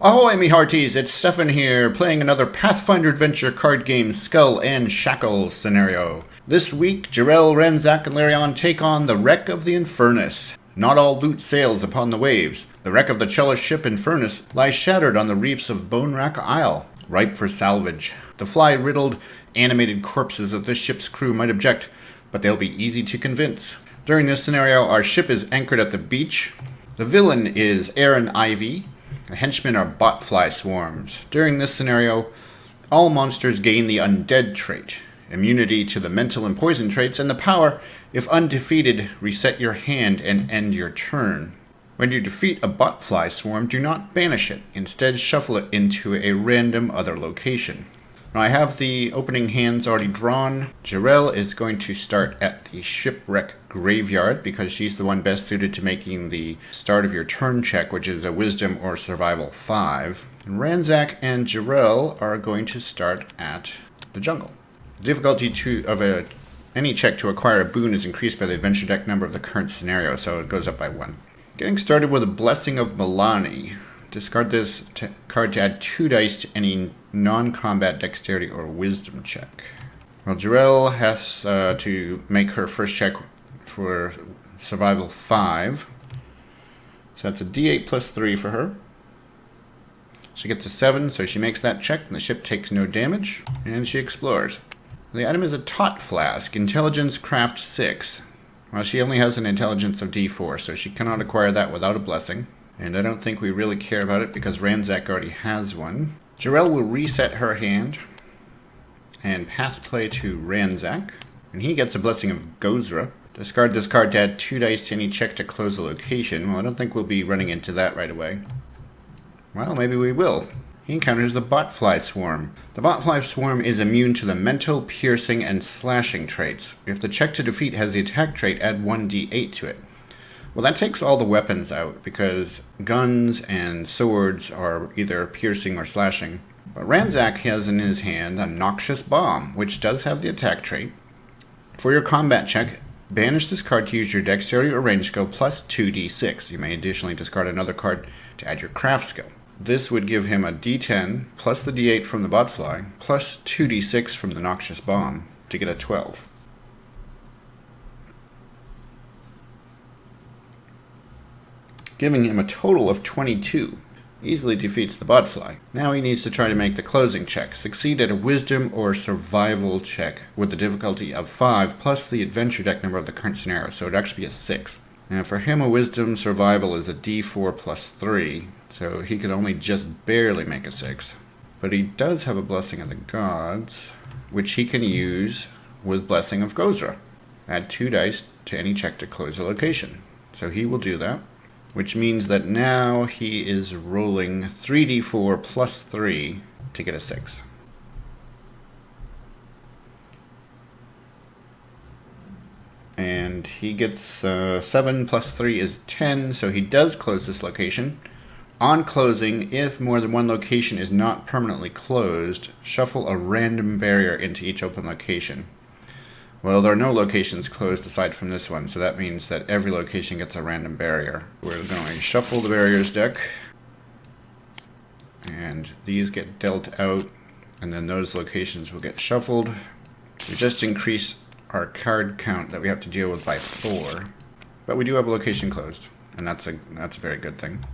Ahoy, me hearties! It's Stefan here, playing another Pathfinder Adventure Card Game Skull and Shackles scenario. This week, Jirelle, Ranzak, and Lirianne take on the wreck of the Infernus. Not all loot sails upon the waves. The wreck of the Chellish ship Infernus lies shattered on the reefs of Bone Rack Isle, ripe for salvage. The fly-riddled, animated corpses of this ship's crew might object, but they'll be easy to convince. During this scenario, our ship is anchored at the beach. The villain is Arron Ivy. The henchmen are Botfly Swarms. During this scenario, all monsters gain the undead trait, immunity to the mental and poison traits, and the power, if undefeated, reset your hand and end your turn. When you defeat a Botfly Swarm, do not banish it. Instead, shuffle it into a random other location. Now, I have the opening hands already drawn. Jirelle is going to start at the shipwreck graveyard because she's the one best suited to making the start of your turn check, which is a wisdom or survival 5. And Ranzak and Jirelle are going to start at the jungle. The difficulty of any check to acquire a boon is increased by the adventure deck number of the current scenario, so it goes up by 1. Getting started with a Blessing of Milani. Discard this card to add 2 dice to any non-combat dexterity or wisdom check. Well, Jirelle has to make her first check for survival 5. So that's a d8 plus 3 for her. She gets a 7, so she makes that check, and the ship takes no damage, and she explores. The item is a Tot Flask, Intelligence Craft 6. Well, she only has an intelligence of d4, so she cannot acquire that without a blessing. And I don't think we really care about it because Ranzak already has one. Jirelle will reset her hand and pass play to Ranzak. And he gets a Blessing of Gozra. Discard this card to add 2 dice to any check to close a location. Well, I don't think we'll be running into that right away. Well, maybe we will. He encounters the Botfly Swarm. The Botfly Swarm is immune to the mental, piercing, and slashing traits. If the check to defeat has the attack trait, add 1d8 to it. Well, that takes all the weapons out, because guns and swords are either piercing or slashing. But Ranzak has in his hand a Noxious Bomb, which does have the attack trait. For your combat check, banish this card to use your dexterity or range skill plus 2d6. You may additionally discard another card to add your craft skill. This would give him a d10 plus the d8 from the Botfly plus 2d6 from the Noxious Bomb to get a 12. Giving him a total of 22. Easily defeats the Botfly. Now he needs to try to make the closing check. Succeed at a wisdom or survival check with the difficulty of 5 plus the adventure deck number of the current scenario, so it would actually be a 6. And for him, a wisdom survival is a d4 plus 3, so he could only just barely make a 6. But he does have a Blessing of the Gods, which he can use with Blessing of Gozra. Add 2 dice to any check to close a location. So he will do that, which means that now he is rolling 3d4 plus 3 to get a 6. And he gets 7 plus 3 is 10, so he does close this location. On closing, if more than one location is not permanently closed, shuffle a random barrier into each open location. Well, there are no locations closed aside from this one, so that means that every location gets a random barrier. We're going to shuffle the barriers deck, and these get dealt out, and then those locations will get shuffled. We just increased our card count that we have to deal with by 4, but we do have a location closed, and that's a very good thing.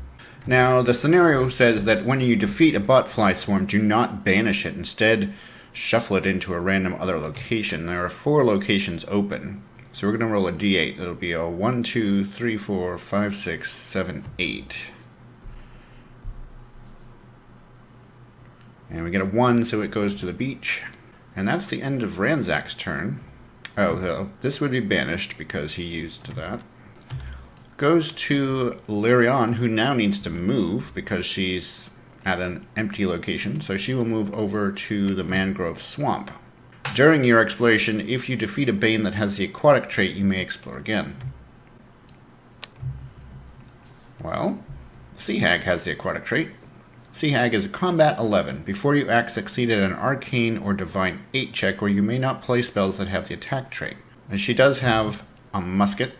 Now, the scenario says that when you defeat a Botfly Swarm, do not banish it. Instead, shuffle it into a random other location. There are 4 locations open, so we're going to roll a d8. It'll be a 1, 2, 3, 4, 5, 6, 7, 8. And we get a 1, so it goes to the beach. And that's the end of Ranzak's turn. Oh, well, this would be banished because he used that. Goes to Lirianne, who now needs to move because she's at an empty location, so she will move over to the mangrove swamp. During your exploration, if you defeat a Bane that has the aquatic trait, you may explore again. Well, Sea Hag has the aquatic trait. Sea Hag is a combat 11. Before you act, succeed at an arcane or divine 8 check where you may not play spells that have the attack trait. And she does have a musket.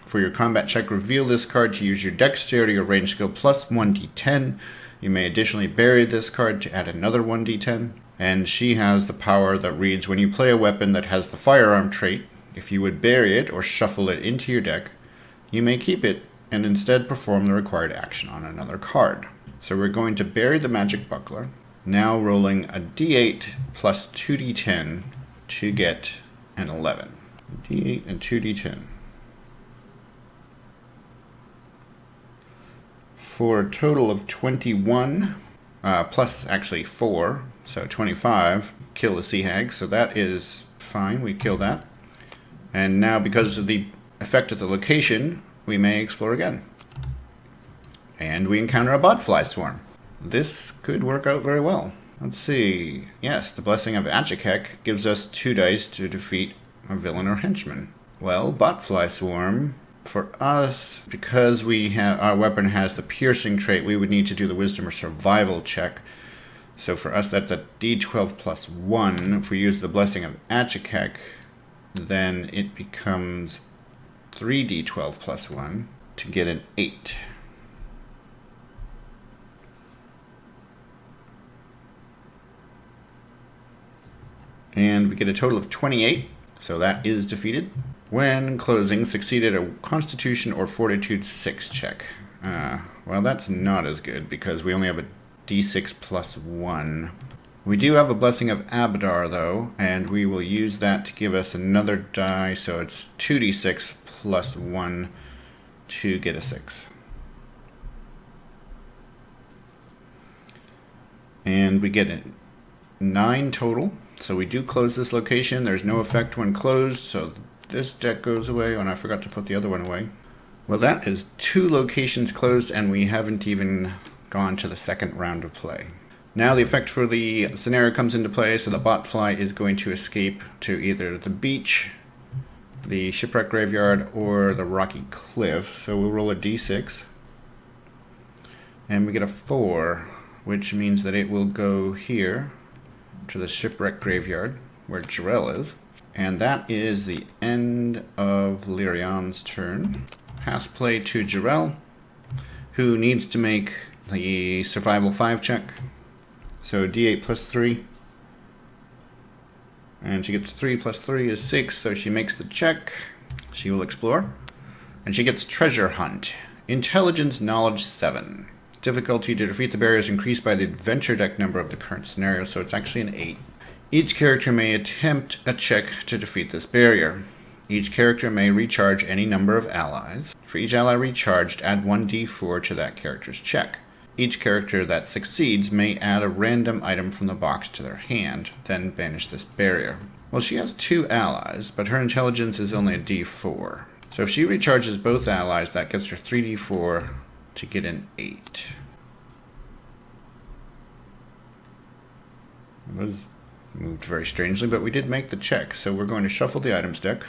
For your combat check, reveal this card to use your dexterity or range skill plus 1d10. You may additionally bury this card to add another 1d10. And she has the power that reads, when you play a weapon that has the firearm trait, if you would bury it or shuffle it into your deck, you may keep it and instead perform the required action on another card. So we're going to bury the magic buckler, now rolling a d8 plus 2d10 to get an 11. d8 and 2d10. For a total of 21, plus actually 4, so 25. Kill the sea hag, so that is fine, we kill that. And now because of the effect of the location, we may explore again. And we encounter a Botfly Swarm. This could work out very well. Let's see. Yes, the Blessing of Achikek gives us 2 dice to defeat a villain or henchman. Well, Botfly Swarm, for us, because our weapon has the piercing trait, we would need to do the wisdom or survival check. So for us, that's a d12 plus 1. If we use the Blessing of Achikek, then it becomes 3d12 plus 1 to get an 8. And we get a total of 28, so that is defeated. When closing, succeeded a Constitution or Fortitude 6 check. Well, that's not as good because we only have a d6 plus 1. We do have a Blessing of Abadar, though, and we will use that to give us another die, so it's 2d6 plus 1 to get a 6. And we get a 9 total, so we do close this location. There's no effect when closed, so this deck goes away, and I forgot to put the other one away. Well, that is 2 locations closed, and we haven't even gone to the second round of play. Now the effect for the scenario comes into play, so the Botfly is going to escape to either the beach, the shipwreck graveyard, or the rocky cliff. So we'll roll a d6, and we get a 4, which means that it will go here to the shipwreck graveyard, where Jirelle is. And that is the end of Lirianne's turn. Pass play to Jirelle, who needs to make the survival 5 check. So d8 plus 3. And she gets 3 plus 3 is 6, so she makes the check. She will explore. And she gets treasure hunt. Intelligence knowledge 7. Difficulty to defeat the barrier is increased by the adventure deck number of the current scenario, so it's actually an 8. Each character may attempt a check to defeat this barrier. Each character may recharge any number of allies. For each ally recharged, add 1d4 to that character's check. Each character that succeeds may add a random item from the box to their hand, then banish this barrier. Well, she has 2 allies, but her intelligence is only a d4. So if she recharges both allies, that gets her 3d4 to get an 8. It was moved very strangely, but we did make the check, so we're going to shuffle the items deck.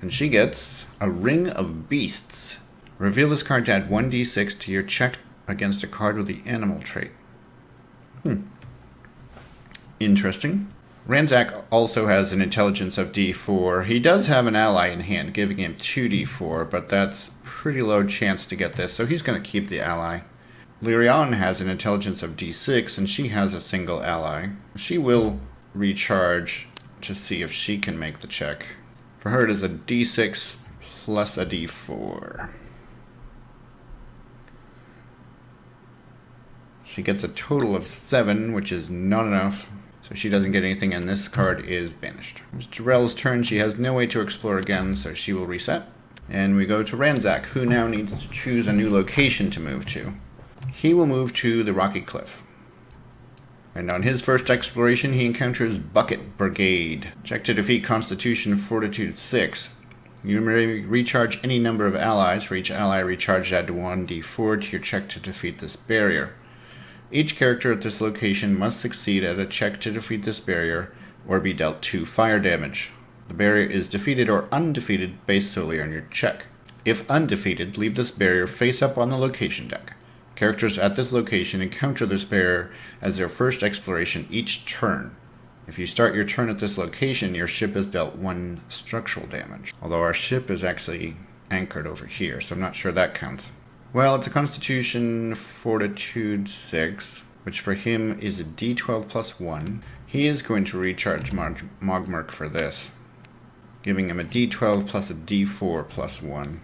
And she gets a Ring of Beasts. Reveal this card to add 1d6 to your check against a card with the animal trait. Interesting. Ranzak also has an intelligence of d4. He does have an ally in hand, giving him 2d4, but that's pretty low chance to get this, so he's going to keep the ally. Lirianne has an intelligence of d6, and she has a single ally. She will recharge to see if she can make the check. For her, it is a d6 plus a d4. She gets a total of 7, which is not enough, so she doesn't get anything, and this card is banished. It's Jirelle's turn. She has no way to explore again, so she will reset. And we go to Ranzak, who now needs to choose a new location to move to. He will move to the Rocky Cliff. And on his first exploration, he encounters Bucket Brigade. Check to defeat Constitution Fortitude 6. You may recharge any number of allies. For each ally recharged, add 1d4 to your check to defeat this barrier. Each character at this location must succeed at a check to defeat this barrier or be dealt 2 fire damage. The barrier is defeated or undefeated based solely on your check. If undefeated, leave this barrier face up on the location deck. Characters at this location encounter this barrier as their first exploration each turn. If you start your turn at this location, your ship is dealt 1 structural damage. Although our ship is actually anchored over here, so I'm not sure that counts. Well, it's a Constitution Fortitude 6, which for him is a D12 plus 1. He is going to recharge Mogmerk for this, giving him a D12 plus a D4 plus 1.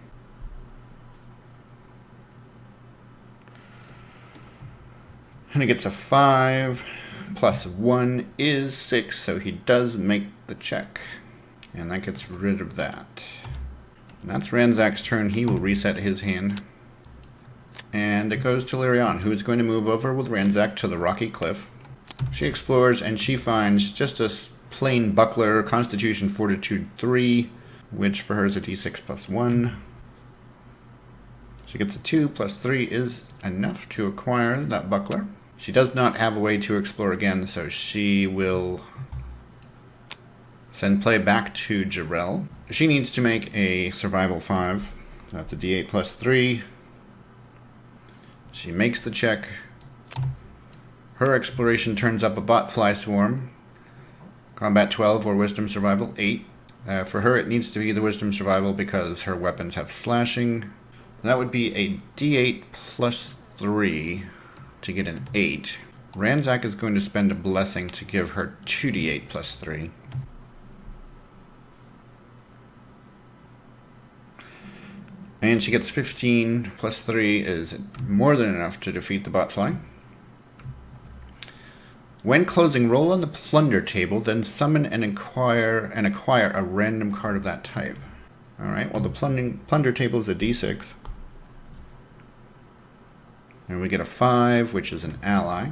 And he gets a 5 plus 1 is 6, so he does make the check. And that gets rid of that. And that's Ranzak's turn. He will reset his hand. And it goes to Lirianne, who is going to move over with Ranzak to the rocky cliff. She explores and she finds just a plain buckler, Constitution Fortitude 3, which for her is a D6 plus 1. She gets a 2 plus 3 is enough to acquire that buckler. She does not have a way to explore again, so she will send play back to Jirelle. She needs to make a survival 5. So that's a D8 plus 3. She makes the check. Her exploration turns up a Botfly Swarm. Combat 12 or Wisdom Survival 8. For her it needs to be the Wisdom Survival because her weapons have slashing. That would be a D8 plus 3 to get an 8. Ranzak is going to spend a blessing to give her 2d8 plus 3. And she gets 15 plus 3 is more than enough to defeat the Botfly. When closing, roll on the plunder table, then summon and acquire a random card of that type. Alright, well the plunder table is a d6. And we get a 5, which is an ally.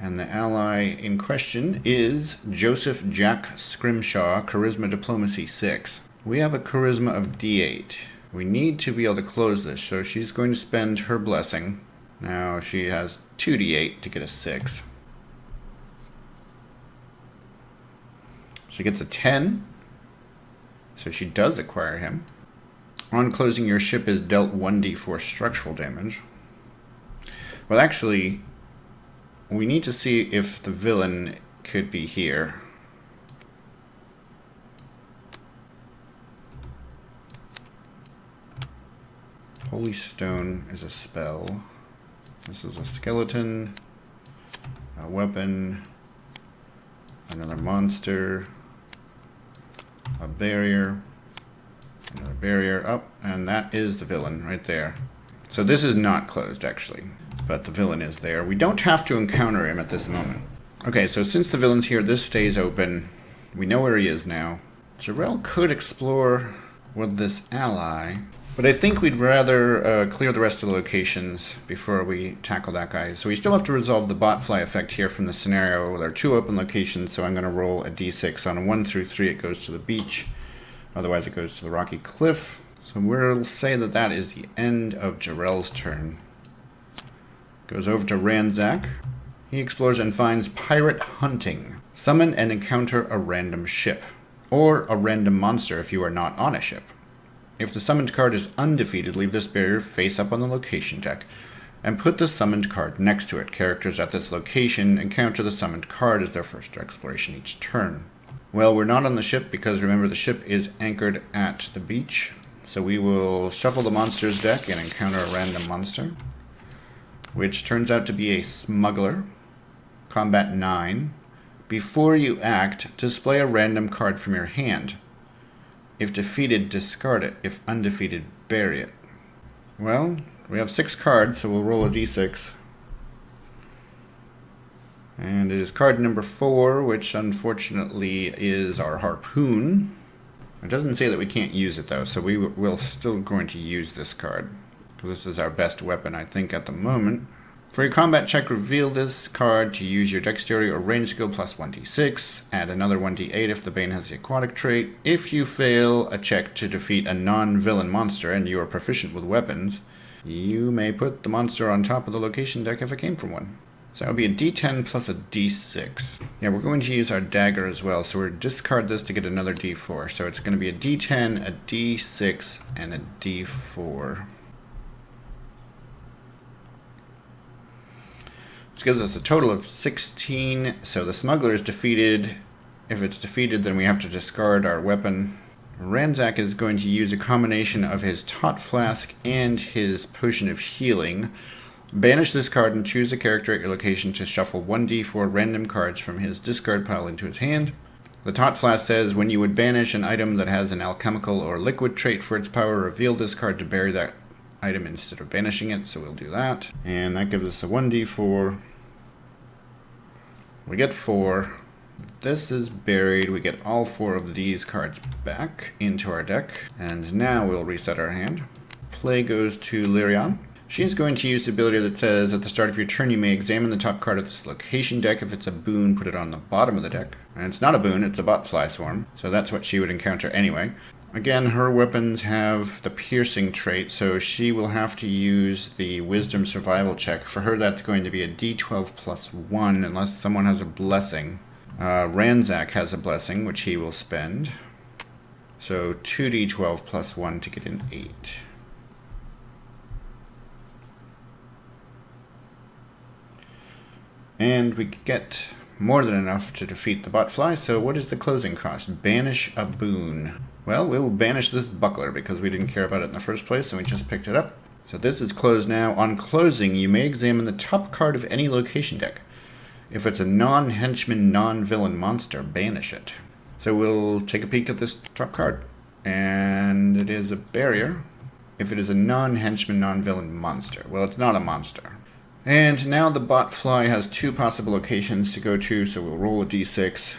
And the ally in question is Joseph Jack Scrimshaw, Charisma Diplomacy 6. We have a charisma of D8. We need to be able to close this, so she's going to spend her blessing. Now she has 2d8 to get a 6. She gets a 10, so she does acquire him. On closing, your ship is dealt 1d4 structural damage. Well, actually, we need to see if the villain could be here. Holy Stone is a spell. This is a skeleton, a weapon, another monster, a barrier, another barrier up, and that is the villain right there. So this is not closed actually, but the villain is there. We don't have to encounter him at this moment. Okay, so since the villain's here, this stays open. We know where he is now. Jirelle could explore with this ally, but I think we'd rather clear the rest of the locations before we tackle that guy. So we still have to resolve the Botfly effect here from the scenario. There are 2 open locations, so I'm going to roll a d6. On a 1 through 3, it goes to the beach. Otherwise, it goes to the rocky cliff. So we'll say that that is the end of Jirelle's turn. Goes over to Ranzak. He explores and finds Pirate Hunting. Summon and encounter a random ship, or a random monster if you are not on a ship. If the summoned card is undefeated, leave this barrier face up on the location deck, and put the summoned card next to it. Characters at this location encounter the summoned card as their first exploration each turn. Well, we're not on the ship because remember the ship is anchored at the beach. So we will shuffle the monsters deck and encounter a random monster, which turns out to be a smuggler. Combat 9. Before you act, display a random card from your hand. If defeated, discard it. If undefeated, bury it. Well, we have 6 cards, so we'll roll a d6. And it is card number 4, which unfortunately is our harpoon. It doesn't say that we can't use it though, so we're still going to use this card. This is our best weapon, I think, at the moment. For your combat check, reveal this card to use your dexterity or range skill plus 1d6. Add another 1d8 if the Bane has the aquatic trait. If you fail a check to defeat a non-villain monster and you are proficient with weapons, you may put the monster on top of the location deck if it came from one. So that would be a d10 plus a d6. Yeah, we're going to use our dagger as well, so we'll discard this to get another d4. So it's going to be a d10, a d6, and a d4. Which gives us a total of 16. So the smuggler is defeated. If it's defeated, then we have to discard our weapon. Ranzak is going to use a combination of his Tot Flask and his Potion of Healing. Banish this card and choose a character at your location to shuffle 1d4 random cards from his discard pile into his hand. The Tot Flask says, when you would banish an item that has an alchemical or liquid trait for its power, reveal this card to bury that item instead of banishing it, so we'll do that. And that gives us a 1d4. We get 4. This is buried. We get all 4 of these cards back into our deck. And now we'll reset our hand. Play goes to Lirianne. She's going to use the ability that says, at the start of your turn, you may examine the top card of this location deck. If it's a boon, put it on the bottom of the deck. And it's not a boon, it's a Botfly Swarm. So that's what she would encounter anyway. Again, her weapons have the piercing trait, so she will have to use the wisdom survival check. For her, that's going to be a d12 plus 1, unless someone has a blessing. Ranzak has a blessing, which he will spend. So 2d12 plus 1 to get an 8. And we get more than enough to defeat the Botfly, so what is the closing cost? Banish a boon. Well, we will banish this buckler because we didn't care about it in the first place and we just picked it up. So this is closed now. On closing, you may examine the top card of any location deck. If it's a non-henchman, non-villain monster, banish it. So we'll take a peek at this top card. And it is a barrier. If it is a non-henchman, non-villain monster. Well, it's not a monster. And now the Botfly has 2 possible locations to go to, so we'll roll a d6.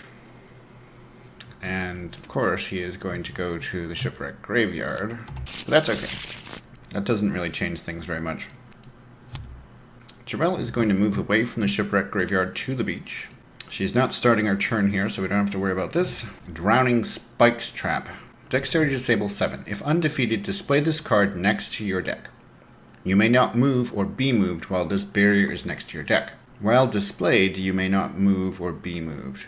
And, of course, he is going to go to the shipwreck graveyard. But that's okay. That doesn't really change things very much. Jirelle is going to move away from the shipwreck graveyard to the beach. She's not starting our turn here, so we don't have to worry about this. Drowning Spikes Trap. Dexterity disable 7. If undefeated, display this card next to your deck. You may not move or be moved while this barrier is next to your deck. While displayed, you may not move or be moved.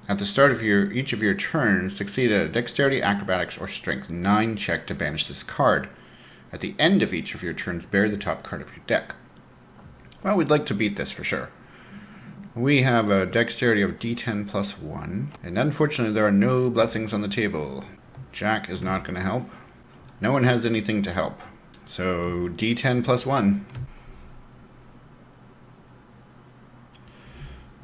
At the start of each of your turns, succeed at a Dexterity, Acrobatics, or Strength 9 check to banish this card. At the end of each of your turns, bury the top card of your deck. Well, we'd like to beat this for sure. We have a Dexterity of D10 plus 1, and unfortunately there are no blessings on the table. Jack is not going to help. No one has anything to help. So, D10 plus 1.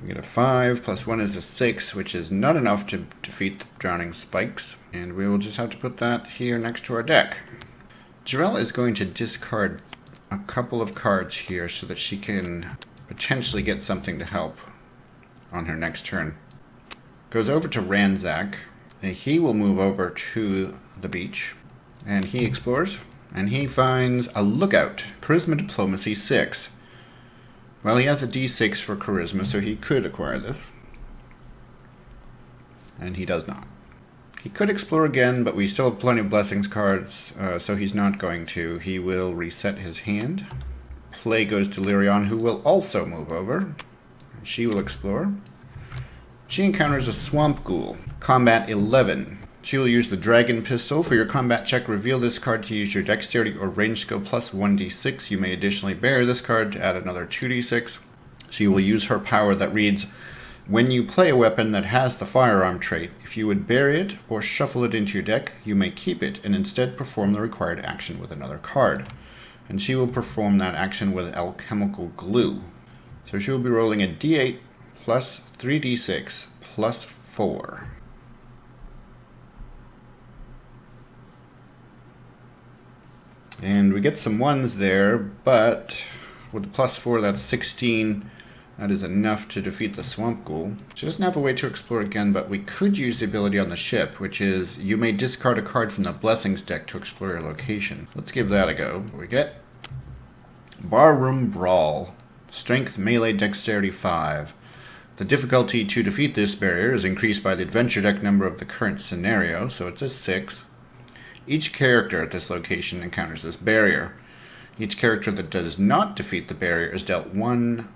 We get a 5, plus 1 is a 6, which is not enough to defeat the Drowning Spikes. And we will just have to put that here next to our deck. Jirelle is going to discard a couple of cards here so that she can potentially get something to help on her next turn. Goes over to Ranzak. And he will move over to the beach. And he explores. And he finds a lookout. Charisma Diplomacy 6. Well, he has a d6 for charisma, so he could acquire this. And he does not. He could explore again, but we still have plenty of blessings cards, so he's not going to. He will reset his hand. Play goes to Lirianne, who will also move over. She will explore. She encounters a swamp ghoul. Combat 11. She will use the Dragon Pistol. For your combat check, reveal this card to use your Dexterity or Range skill plus 1d6. You may additionally bury this card to add another 2d6. She will use her power that reads, when you play a weapon that has the firearm trait, if you would bury it or shuffle it into your deck, you may keep it and instead perform the required action with another card. And she will perform that action with alchemical glue. So she will be rolling a d8 plus 3d6 plus 4. And we get some 1s there, but with the plus 4, that's 16. That is enough to defeat the swamp ghoul. She doesn't have a way to explore again, but we could use the ability on the ship, which is you may discard a card from the blessings deck to explore your location. Let's give that a go. We get Barroom Brawl. Strength, Melee, Dexterity 5. The difficulty to defeat this barrier is increased by the adventure deck number of the current scenario, so it's a 6. Each character at this location encounters this barrier. Each character that does not defeat the barrier is dealt 1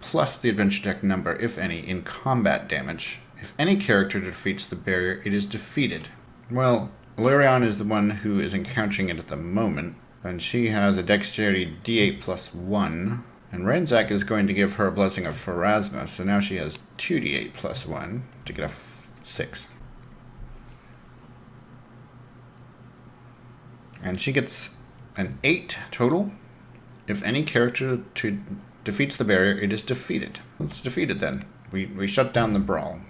plus the adventure deck number, if any, in combat damage. If any character defeats the barrier, it is defeated. Well, Lirianne is the one who is encountering it at the moment, and she has a Dexterity D8 plus 1. And Ranzak is going to give her a Blessing of Pharasma, so now she has 2d8 plus 1 to get a 6. And she gets an 8 total. If any character defeats the barrier, it is defeated. It's defeated then. We shut down the brawl.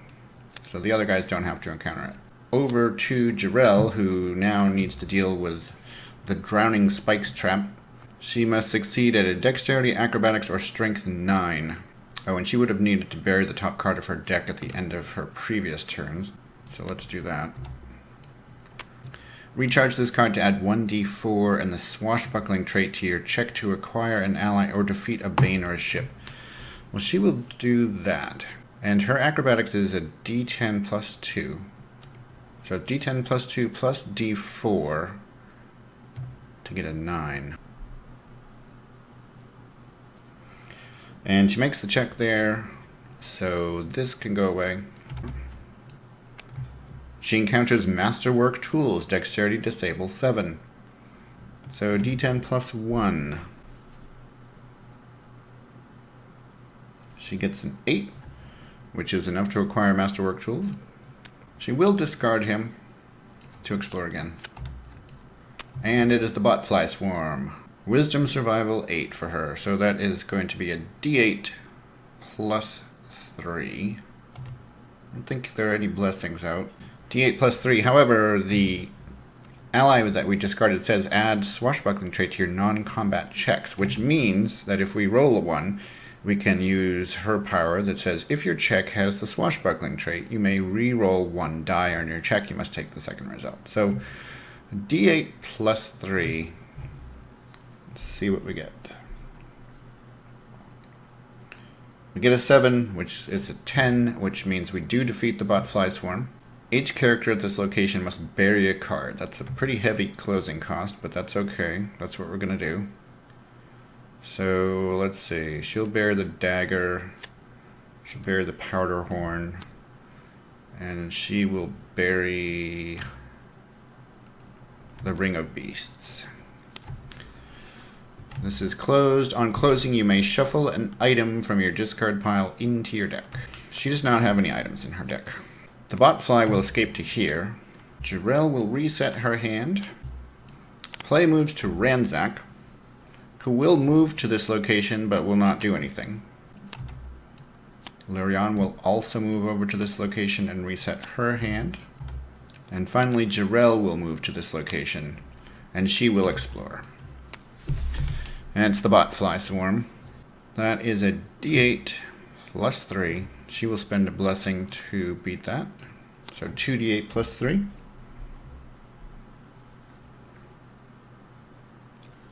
So the other guys don't have to encounter it. Over to Jirelle, who now needs to deal with the drowning spikes trap. She must succeed at a dexterity, acrobatics, or strength 9. Oh, and she would have needed to bury the top card of her deck at the end of her previous turns. So let's do that. Recharge this card to add 1d4 and the swashbuckling trait to your check to acquire an ally or defeat a bane or a ship. Well, she will do that. And her acrobatics is a d10 plus 2. So d10 plus 2 plus d4 to get a 9. And she makes the check there, so this can go away. She encounters Masterwork Tools, Dexterity Disable 7. So d10 plus 1. She gets an 8, which is enough to acquire Masterwork Tools. She will discard him to explore again. And it is the Botfly Swarm. Wisdom Survival 8 for her, so that is going to be a d8 plus 3. I don't think there are any blessings out. d8 plus 3. However, the ally that we discarded says add swashbuckling trait to your non-combat checks, which means that if we roll a 1, we can use her power that says if your check has the swashbuckling trait, you may re-roll 1 die on your check. You must take the second result. So d8 plus 3. Let's see what we get. We get a 7, which is a 10, which means we do defeat the Botfly Swarm. Each character at this location must bury a card. That's a pretty heavy closing cost, but that's okay. That's what we're going to do. So, let's see. She'll bury the dagger. She'll bury the powder horn. And she will bury the Ring of Beasts. This is closed. On closing, you may shuffle an item from your discard pile into your deck. She does not have any items in her deck. The Botfly will escape to here. Jirelle will reset her hand. Play moves to Ranzak, who will move to this location but will not do anything. Lirianne will also move over to this location and reset her hand. And finally, Jirelle will move to this location, and she will explore. And it's the Botfly Swarm. That is a d8 plus 3. She will spend a blessing to beat that. So 2d8 plus 3.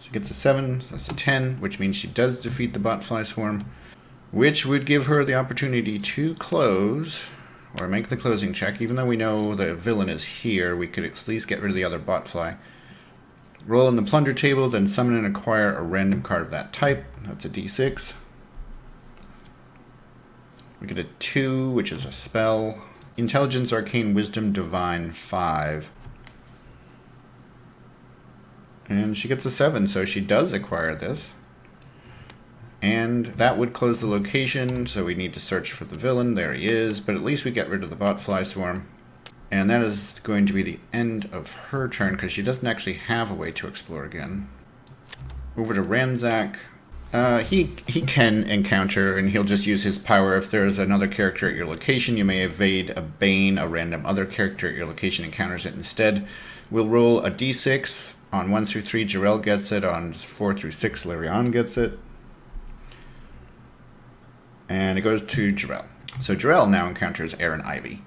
She gets a 7, so that's a 10, which means she does defeat the Botfly Swarm, which would give her the opportunity to close, or make the closing check. Even though we know the villain is here, we could at least get rid of the other Botfly. Roll in the plunder table, then summon and acquire a random card of that type. That's a d6. We get a 2, which is a spell. Intelligence, Arcane, Wisdom, Divine, 5. And she gets a 7, so she does acquire this. And that would close the location, so we need to search for the villain. There he is, but at least we get rid of the Botfly Swarm. And that is going to be the end of her turn, because she doesn't actually have a way to explore again. Over to Ranzak. He can encounter, and he'll just use his power. If there's another character at your location, you may evade a bane. A random other character at your location encounters it instead. We'll roll a d6. On 1 through 3, Jirelle gets it. On 4 through 6, Lirianne gets it. And it goes to Jirelle. So Jirelle now encounters Arron Ivy.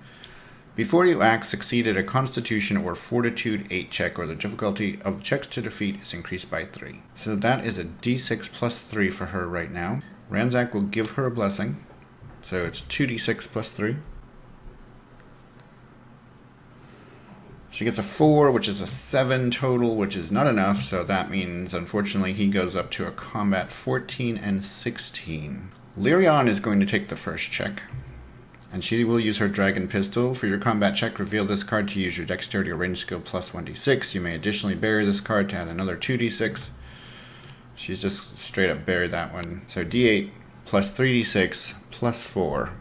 Before you act, succeed at a Constitution or Fortitude 8 check, or the difficulty of checks to defeat is increased by 3. So that is a d6 plus 3 for her right now. Ranzak will give her a blessing. So it's 2d6 plus 3. She gets a 4, which is a 7 total, which is not enough. So that means, unfortunately, he goes up to a combat 14 and 16. Lirianne is going to take the first check. And she will use her Dragon Pistol. For your combat check, reveal this card to use your Dexterity or Range skill plus 1d6. You may additionally bury this card to add another 2d6. She's just straight up buried that one. So d8 plus 3d6 plus 4.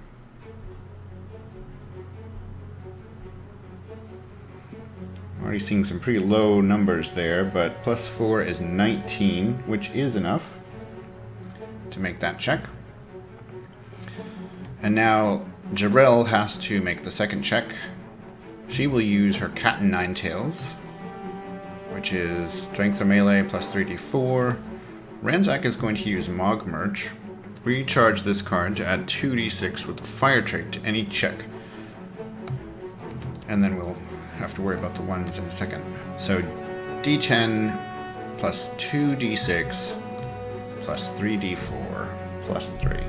Already seeing some pretty low numbers there, but plus 4 is 19, which is enough to make that check. And now Jirelle has to make the second check. She will use her Cat and Nine Tails, which is strength of melee plus 3d4. Ranzak is going to use Mogmerch. Recharge this card to add 2d6 with the fire trait to any check. And then we'll have to worry about the ones in a second. So d10 plus 2d6 plus 3d4 plus 3.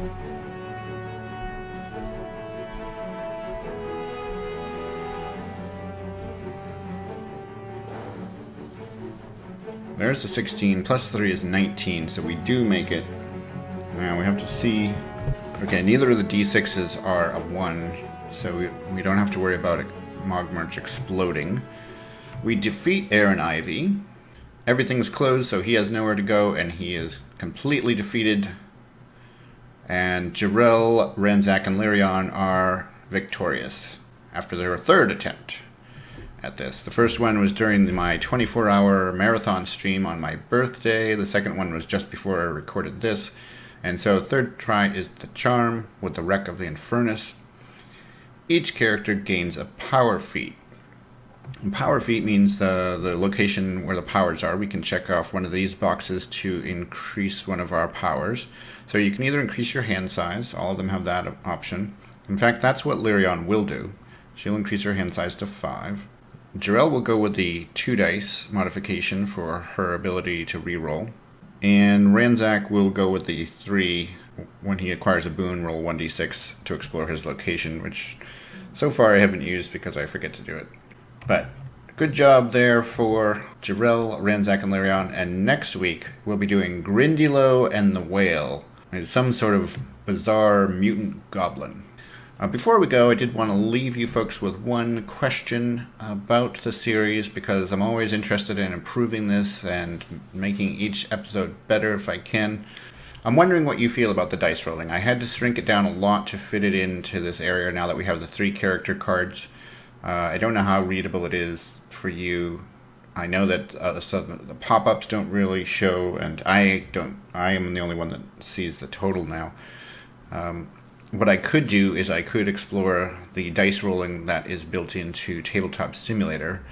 There's the 16, plus 3 is 19, so we do make it. Now we have to see. Okay, neither of the d6s are a 1, so we don't have to worry about Mogmerch exploding. We defeat Arron Ivy. Everything's closed, so he has nowhere to go, and he is completely defeated. And Jirelle, Ranzak, and Lirianne are victorious after their third attempt at this. The first one was during my 24-hour marathon stream on my birthday. The second one was just before I recorded this. And so third try is the charm with the wreck of the Infernus. Each character gains a power feat. And power feat means the location where the powers are. We can check off one of these boxes to increase one of our powers. So you can either increase your hand size. All of them have that option. In fact, that's what Lirianne will do. She'll increase her hand size to 5. Jirelle will go with the 2 dice modification for her ability to reroll. And Ranzak will go with the 3. When he acquires a boon, roll 1d6 to explore his location, which so far I haven't used because I forget to do it. But good job there for Jirelle, Ranzak, and Lirianne. And next week we'll be doing Grindilo and the Whale. It's some sort of bizarre mutant goblin. Before we go, I did want to leave you folks with one question about the series, because I'm always interested in improving this and making each episode better if I can. I'm wondering what you feel about the dice rolling. I had to shrink it down a lot to fit it into this area now that we have the 3 character cards. I don't know how readable it is for you. I know that the pop-ups don't really show, and I am the only one that sees the total now. What I could do is I could explore the dice rolling that is built into Tabletop Simulator.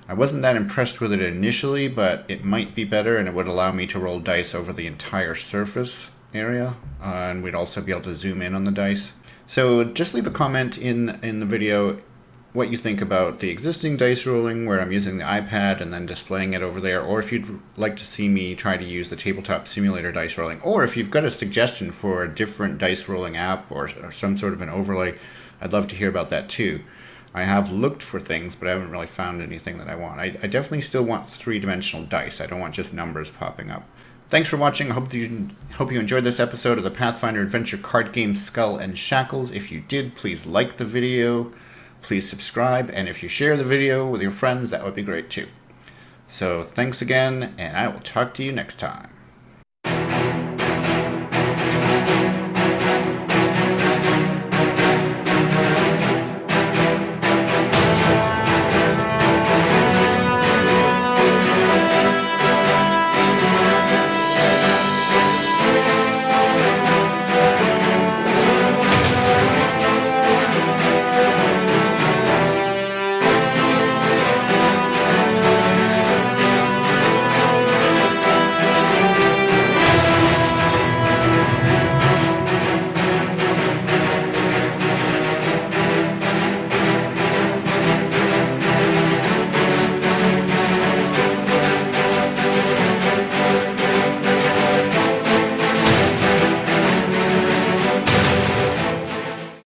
I wasn't that impressed with it initially, but it might be better, and it would allow me to roll dice over the entire surface area, and we'd also be able to zoom in on the dice. So just leave a comment in the video what you think about the existing dice rolling, where I'm using the iPad and then displaying it over there, or if you'd like to see me try to use the Tabletop Simulator dice rolling, or if you've got a suggestion for a different dice rolling app or some sort of an overlay, I'd love to hear about that too. I have looked for things, but I haven't really found anything that I want. I definitely still want 3-dimensional dice. I don't want just numbers popping up. Thanks for watching. I hope you enjoyed this episode of the Pathfinder Adventure Card Game Skull and Shackles. If you did, please like the video. Please subscribe, and if you share the video with your friends, that would be great too. So thanks again, and I will talk to you next time.